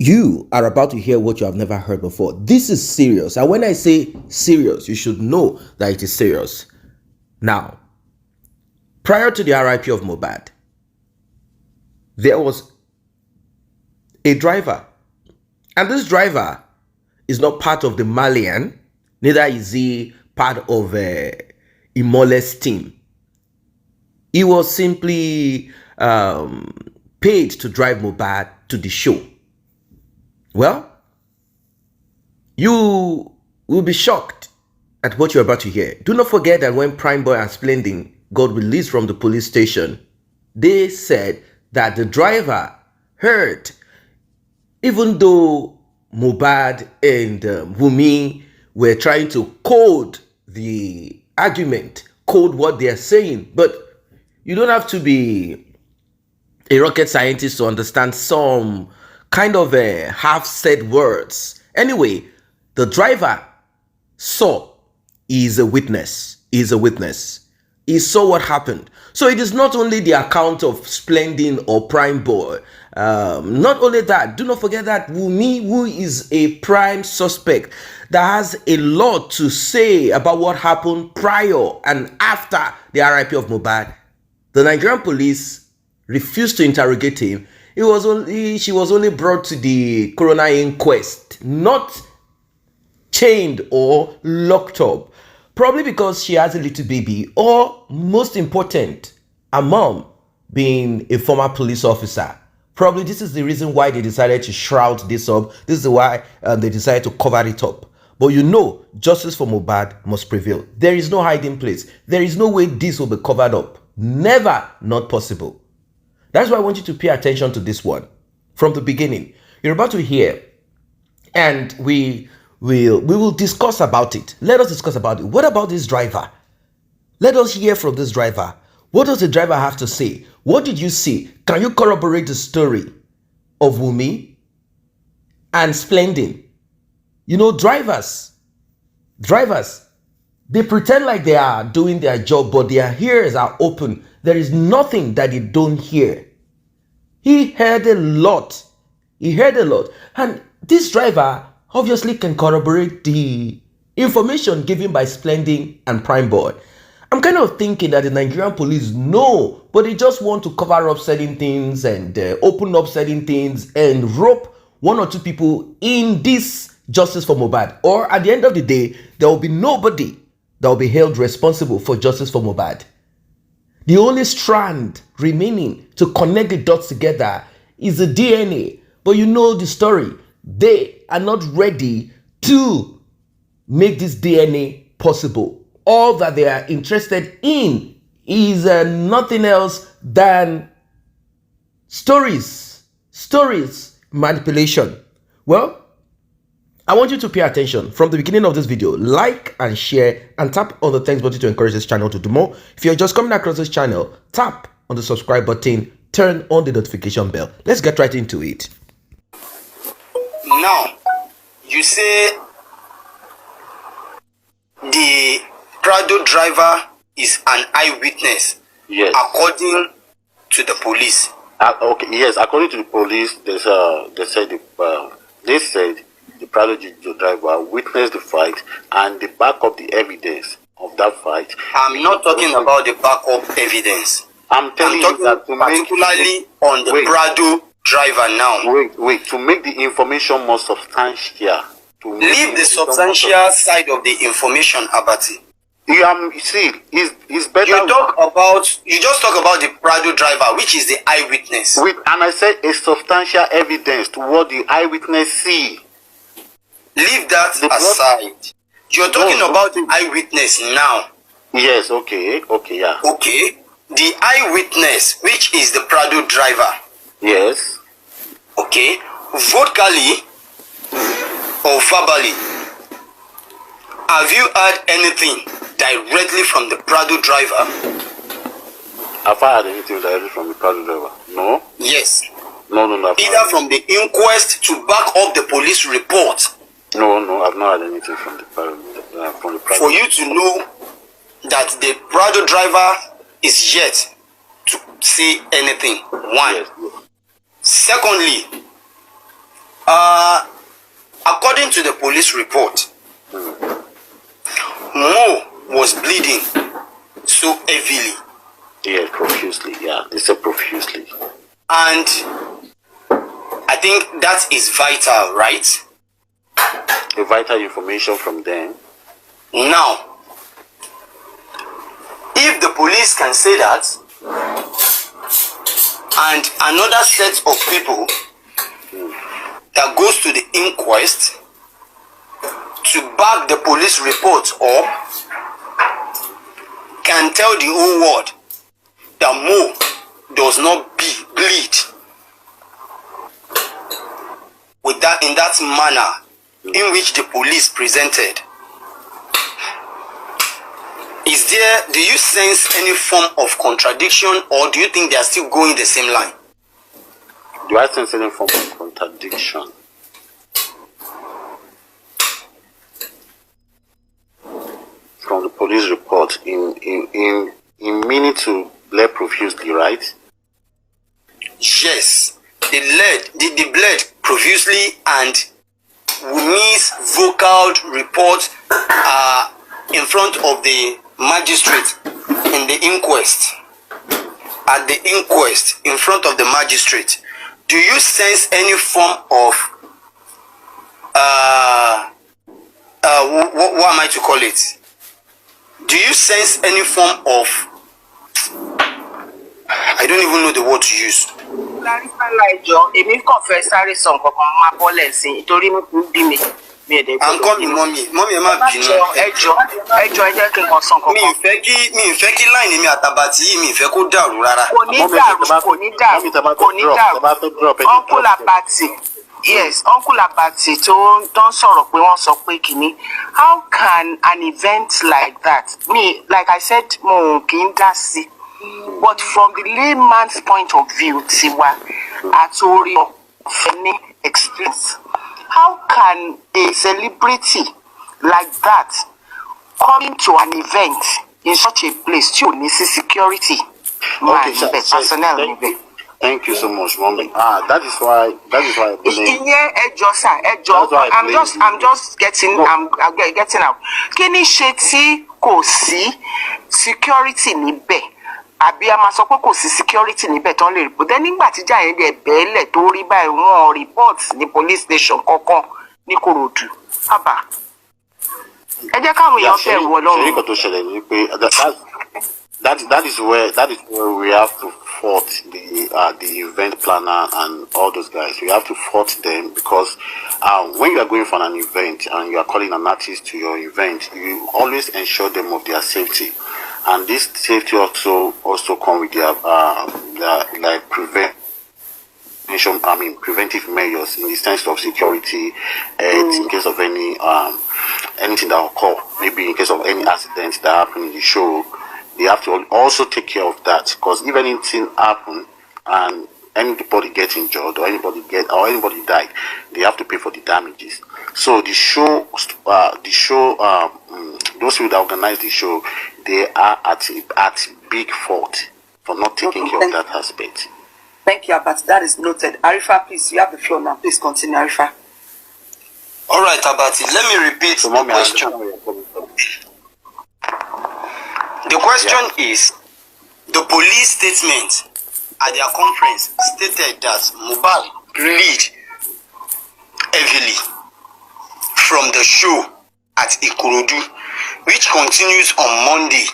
You are about to hear what you have never heard before. This is serious. And when I say serious, you should know that it is serious. Now, prior to the RIP of Mobad, there was a driver. And this driver is not part of the Malian, neither is he part of Imole's team. He was simply paid to drive Mobad to the show. Well, you will be shocked at what you're about to hear. Do not forget that when Prime Boy and Splendid got released from the police station, they said that the driver heard, even though Mobad and Wunmi were trying to code the argument, code what they are saying, but you don't have to be a rocket scientist to understand some kind of half-said words. Anyway, the driver saw, he is a witness. He is a witness. He saw what happened. So it is not only the account of Splendid or Prime Boy. Not only that, do not forget that Wunmi, who is a prime suspect, that has a lot to say about what happened prior and after the RIP of Mobad. The Nigerian police refused to interrogate him. She was only brought to the coroner inquest, not chained or locked up. Probably because she has a little baby, or most important, a mom being a former police officer. Probably this is the reason why they decided to shroud this up. This is why they decided to cover it up. But you know, justice for Mobad must prevail. There is no hiding place. There is no way this will be covered up. Never, not possible. That's why I want you to pay attention to this one from the beginning. You're about to hear, and we will discuss about it. Let us discuss about it. What about this driver? Let us hear from this driver. What does the driver have to say? What did you see? Can you corroborate the story of Wunmi and Splendid? You know, drivers, they pretend like they are doing their job, but their ears are open. There is nothing that they don't hear. He heard a lot. And this driver obviously can corroborate the information given by Splendid and Prime Boy. I'm kind of thinking that the Nigerian police know, but they just want to cover up certain things and open up certain things and rope one or two people in this justice for Mobad. Or at the end of the day, there will be nobody that will be held responsible for justice for Mobad. The only strand remaining to connect the dots together is the DNA. But you know the story. They are not ready to make this DNA possible. All that they are interested in is nothing else than stories, manipulation. Well, I want you to pay attention from the beginning of this video. Like and share and tap on the thanks button to encourage this channel to do more. If you're just coming across this channel, tap on the subscribe button, turn on the notification bell. Let's get right into it. Now, you say the Prado driver is an eyewitness. Yes. According to the police. Okay. Yes. According to the police, they said the Prado driver witnessed the fight and they back up the evidence of that fight. I'm not talking about the backup evidence. I'm telling you that particularly on the Prado driver now. Wait. To make the information more substantial. Leave the substantial side of the information, Abati. See, it's better. You just talk about the Prado driver, which is the eyewitness. And I said a substantial evidence to what the eyewitness see. Leave that aside. You're talking about the eyewitness now. Yes, okay, yeah. Okay. The eyewitness, which is the Prado driver. Yes. Okay. Vocally or verbally, have you heard anything directly from the Prado driver? Have I heard anything directly from the Prado driver? No. Yes. No. Either from the inquest to back up the police report. No, I've not heard anything from the Prado. For you to know that the Prado driver is yet to say anything. One. Yes. Secondly, According to the police report, Mo was bleeding so heavily. Yes, profusely. Yeah, they said profusely. And I think that is vital, right? The vital information from them. Now, if the police can say that, and another set of people that goes to the inquest to back the police report up can tell the whole world that Mo does not bleed with that in that manner in which the police presented. Do you sense any form of contradiction, or do you think they are still going the same line? Do I sense any form of contradiction? From the police report in meaning to bled profusely, right? Yes, they bled profusely, and Wunmi's vocal report in front of the magistrate in the inquest. At the inquest in front of the magistrate, do you sense any form of what am I to call it? Do you sense any form of, I don't even know the word to use. I'm calling mommy. Mommy, ẹ má bínú. ẹjọ́ ẹ jẹ́ kí n kàn sàn kankan. Mi ì fẹ́ kí line mi àtàbàtì yìí mi ì fẹ́ kó dàrú rárá. Kò ní dàrú. Uncle Abati, yes, Uncle Abati tó ń sọ̀rọ̀ pé wọ́n sọ pé kìíní. How can an event like that, me, like I said, mo kì í dá sí. But from the layman's point of view, tiwa, àtòrí ọ̀fẹ́ experience. How can a celebrity like that coming to an event in such a place tí ò ní sí security man níbẹ̀, personnel níbẹ̀? Thank you so much, Mommy. That is why I believe. Ìyẹn ẹjọ́ sà, ẹjọ́. I'm just getting out. Kí ni ṣe tí kò sí security níbẹ̀? Àbí a máa sọ pé kò sí security níbẹ̀ tán lè report. Then nígbà tí ìjà yẹn dẹ̀ bẹ́ẹ̀lẹ̀ tó rí báyìí wọ́n report ní police station kankan ní Ikorodu. Àbá. Ẹ jẹ́ káwọn èèyàn bẹ̀rù Ọlọ́run. Ṣé nǹkan tó ṣẹlẹ̀ ni pé that is where we have to fault the event planner and all those guys. We have to fault them because when you are going for an event and you are calling an artist to your event, you always ensure them of their safety. And this safety also come with their like preventive measures in the sense of security, in case of any anything that occur, maybe in case of any accident that happen in the show, they have to also take care of that, because if anything happen and anybody get injured or anybody died, they have to pay for the damages. So the show, those people that organize the show, they are at big fault for not taking care of that aspect. Thank you, Abati. That is noted. Arifa, please, you have the floor now. Please continue, Arifa. All right, Abati, let me repeat the question. The question is, the police statement at their conference stated that Mobad bleed heavily from the show at Ikorodu, which continues on Monday.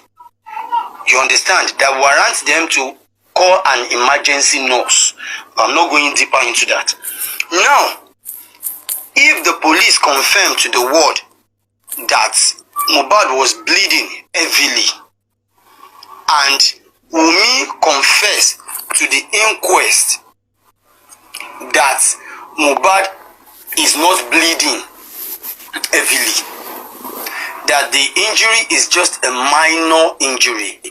You understand? That warrants them to call an emergency nurse. I'm not going deeper into that. Now, if the police confirm to the world that Mobad was bleeding heavily, and Wunmi confessed to the inquest that Mobad is not bleeding heavily, that the injury is just a minor injury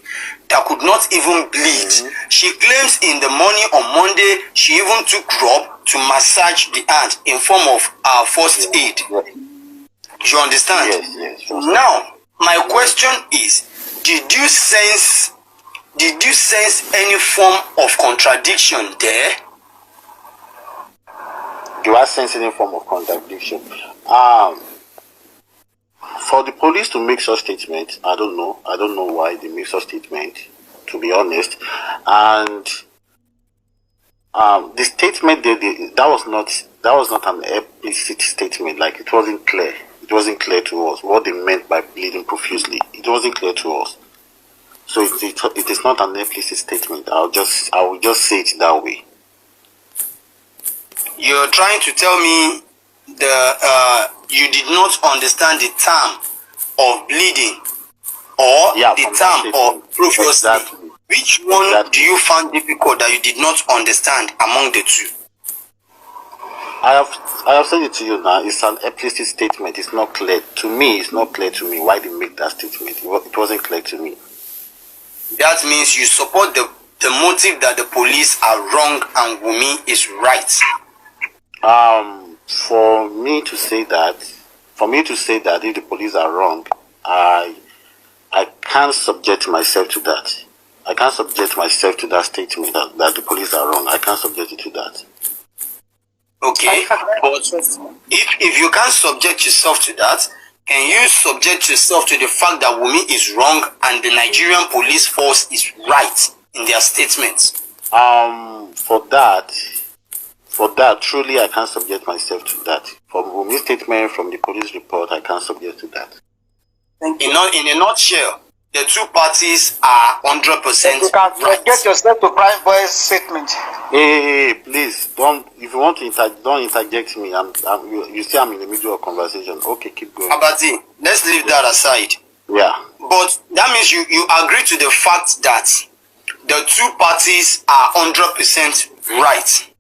that could not even bleed. She claims in the morning on Monday she even took rub to massage the hand in form of first aid. You understand? Yes. Now, my question is, did you sense any form of contradiction there? You are sensing a form of contradiction. For the police to make such statement, I don't know. I don't know why they make such statement, to be honest. And the statement that was not an explicit statement. Like, it wasn't clear. It wasn't clear to us what they meant by bleeding profusely. It wasn't clear to us. So it is not an explicit statement. I will just say it that way. You're trying to tell me you did not understand the term of bleeding or the term of profusely. Exactly. Which one do you find difficult that you did not understand among the two? I have said it to you now. It's an explicit statement. It's not clear to me. It's not clear to me why they make that statement. It wasn't clear to me. That means you support the motive that the police are wrong and Wunmi is right. For me to say that if the police are wrong, I can't subject myself to that. I can't subject myself to that statement that the police are wrong. I can't subject it to that. Okay, but if you can't subject yourself to that, can you subject yourself to the fact that Wunmi is wrong and the Nigerian police force is right in their statements? For that, truly I can't subject myself to that. From Wunmi's statement, from the police report, I can't subject to that. In a nutshell, the two parties are 100% You can right. get yourself to Prime Boy's statement. Hey, please don't. If you want to don't interject me. You see, I'm in the middle of conversation. Okay, keep going. Abati, let's leave that aside. Yeah. But that means you agree to the fact that the two parties are 100% right.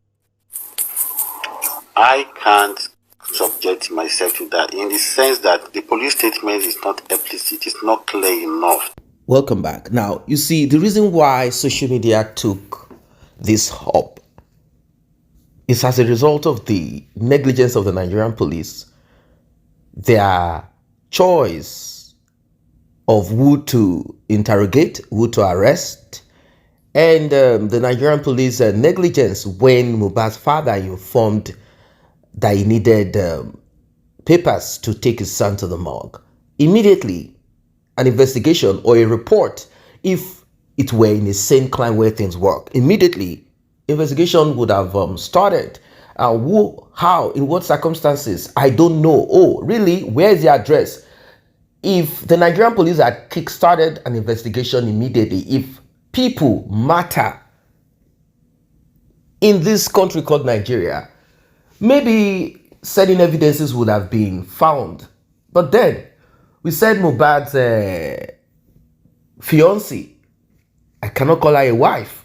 I can't subject myself to that in the sense that the police statement is not explicit. It's not clear enough. Welcome back. Now, you see, the reason why social media took this up is as a result of the negligence of the Nigerian police, their choice of who to interrogate, who to arrest, and the Nigerian police negligence when Mobad's father informed that he needed papers to take his son to the morgue. Immediately, an investigation or a report, if it were in a sane crime where things work, immediately investigation would have started. Who, how, in what circumstances? I don't know. Oh, really? Where is the address? If the Nigerian police had kick-started an investigation immediately, if people matter in this country called Nigeria, maybe certain evidences would have been found. But then, we said Mobad's fiancée, I cannot call her a wife.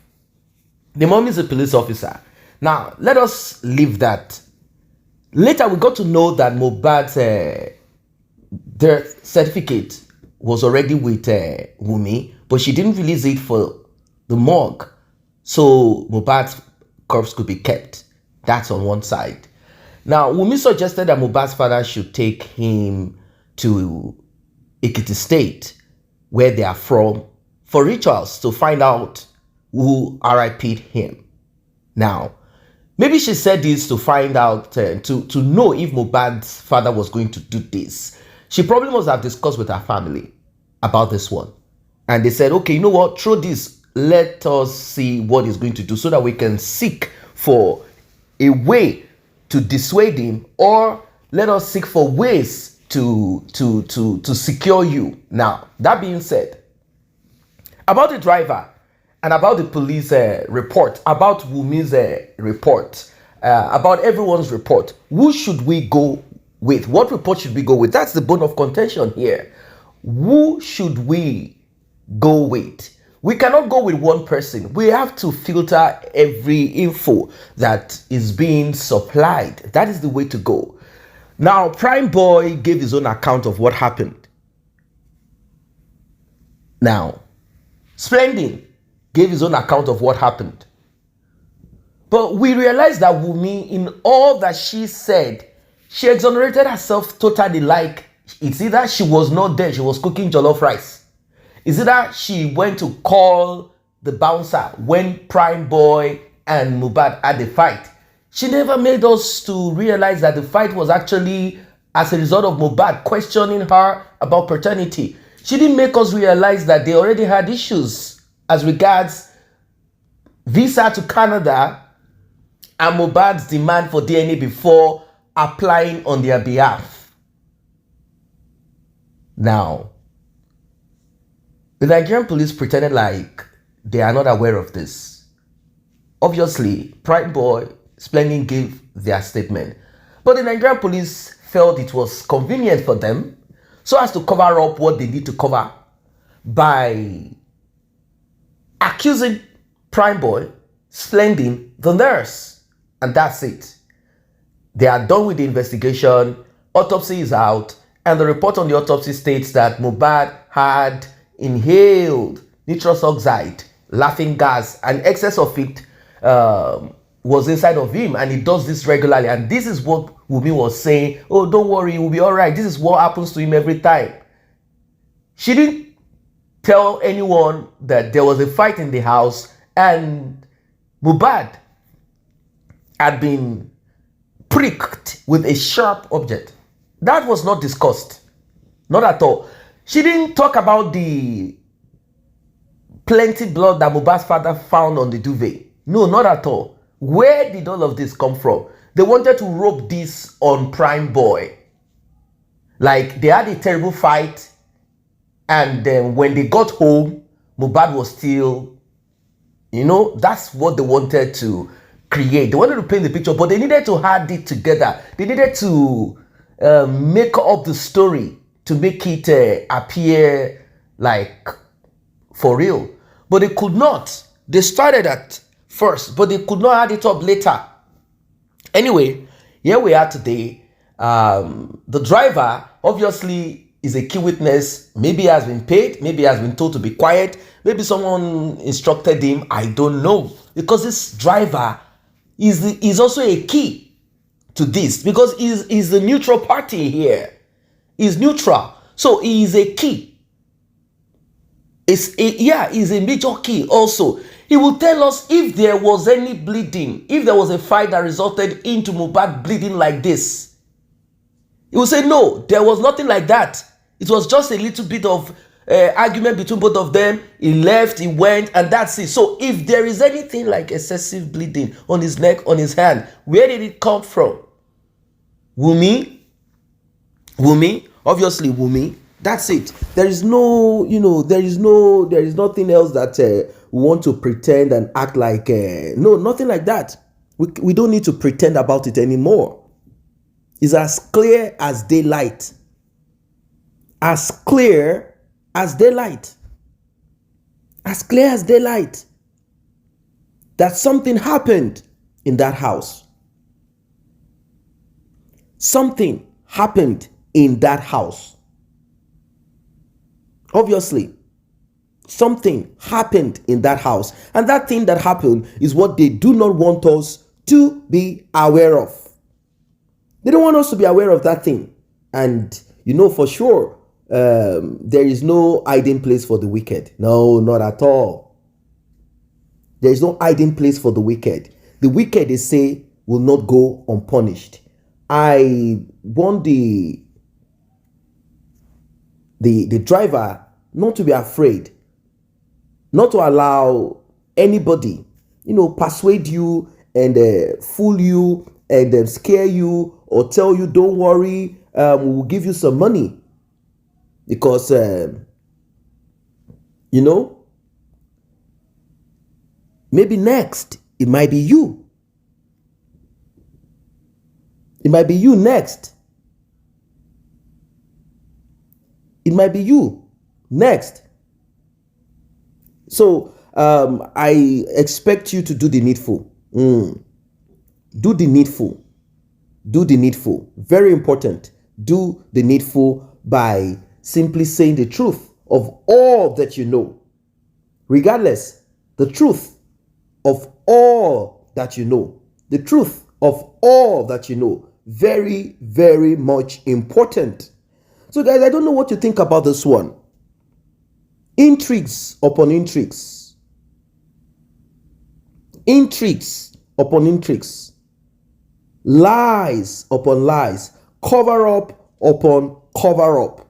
The mom is a police officer. Now, let us leave that. Later, we got to know that Mobad's death certificate was already with Wunmi, but she didn't release it for the morgue, so Mobad's corpse could be kept. That's on one side. Now, Wunmi suggested that Mobad's father should take him to Ekiti State, where they are from, for rituals to find out who RIP'd him. Now, maybe she said this to find out, to know if Mobad's father was going to do this. She probably must have discussed with her family about this one. And they said, okay, you know what, through this, let us see what he's going to do so that we can seek for a way to dissuade him, or let us seek for ways to secure you. Now, that being said, about the driver and about the police report, about Wunmi's report, about everyone's report, who should we go with? What report should we go with? That's the bone of contention here. Who should we go with? We cannot go with one person. We have to filter every info that is being supplied. That is the way to go. Now, Prime Boy gave his own account of what happened. Now, Splendid gave his own account of what happened. But we realized that Wunmi, in all that she said, she exonerated herself totally. Like, it's either she was not there, she was cooking jollof rice. Is it that she went to call the bouncer when Prime Boy and Mobad had a fight? She never made us to realize that the fight was actually as a result of Mobad questioning her about paternity. She didn't make us realize that they already had issues as regards visa to Canada and Mobad's demand for DNA before applying on their behalf. Now, the Nigerian police pretended like they are not aware of this. Obviously, Prime Boy, Splendid gave their statement. But the Nigerian police felt it was convenient for them so as to cover up what they need to cover by accusing Prime Boy, Splendid, the nurse. And that's it. They are done with the investigation, autopsy is out, and the report on the autopsy states that Mobad had inhaled nitrous oxide, laughing gas, and excess of it was inside of him, and he does this regularly. And this is what Wunmi was saying, oh, don't worry, we'll be all right. This is what happens to him every time. She didn't tell anyone that there was a fight in the house and Mobad had been pricked with a sharp object. That was not discussed. Not at all. She didn't talk about the plenty blood that Mobad's father found on the duvet. No, not at all. Where did all of this come from? They wanted to rope this on Prime Boy. Like they had a terrible fight, and then when they got home, Mobad was still, that's what they wanted to create. They wanted to paint the picture, but they needed to add it together. They needed to make up the story to make it appear like for real. But they could not. They started at first, but they could not add it up later. Anyway, here we are today. The driver obviously is a key witness. Maybe he has been paid. Maybe he has been told to be quiet. Maybe someone instructed him. I don't know. Because this driver is also a key to this. Because he's the neutral party here. He's neutral. So he is a key. He's a major key also. He will tell us if there was any bleeding, if there was a fight that resulted into Mobad bleeding like this. He will say, no, there was nothing like that. It was just a little bit of argument between both of them. He left, he went, and that's it. So if there is anything like excessive bleeding on his neck, on his hand, where did it come from? Wunmi, obviously Wunmi. That's it. There is no, there is nothing else that we want to pretend and act like. No, nothing like that. We don't need to pretend about it anymore. It's as clear as daylight. As clear as daylight. As clear as daylight. That something happened in that house. Something happened in that house. Obviously, something happened in that house. And that thing that happened is what they do not want us to be aware of. They don't want us to be aware of that thing. And for sure, there is no hiding place for the wicked. No, not at all. There is no hiding place for the wicked. The wicked, they say, will not go unpunished. I want the driver not to be afraid, not to allow anybody, persuade you and fool you and scare you or tell you, don't worry, we will give you some money. Because, maybe next, it might be you. It might be you next. It might be you next. So I expect you to do the needful. Do the needful. Do the needful. Very important. Do the needful by simply saying the truth of all that you know. Regardless, the truth of all that you know. The truth of all that you know. Very, very much important. So guys, I don't know what you think about this one. Intrigues upon intrigues. Intrigues upon intrigues. Lies upon lies, cover up upon cover up.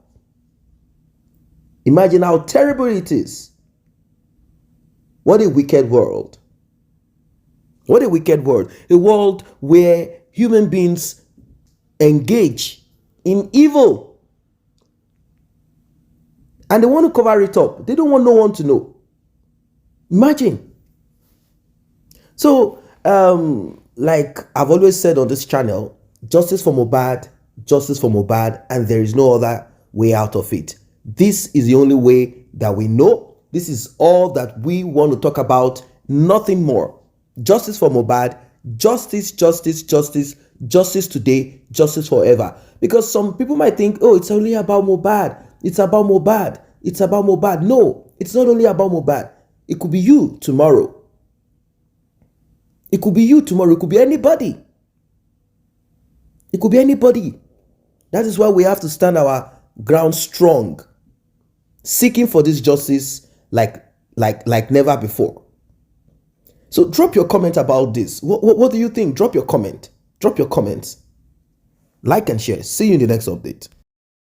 Imagine how terrible it is. What a wicked world. What a wicked world. A world where human beings engage in evil. And they want to cover it up. They don't want no one to know. Imagine. So, like I've always said on this channel, justice for Mobad, and there is no other way out of it. This is the only way that we know. This is all that we want to talk about, nothing more. Justice for Mobad, justice today, justice forever. Because some people might think, oh, it's only about Mobad. It's about Mobad. It's about Mobad. No, it's not only about Mobad. It could be you tomorrow. It could be you tomorrow. It could be anybody. It could be anybody. That is why we have to stand our ground strong, seeking for this justice like never before. So drop your comment about this. What do you think? Drop your comment. Drop your comments. Like and share. See you in the next update.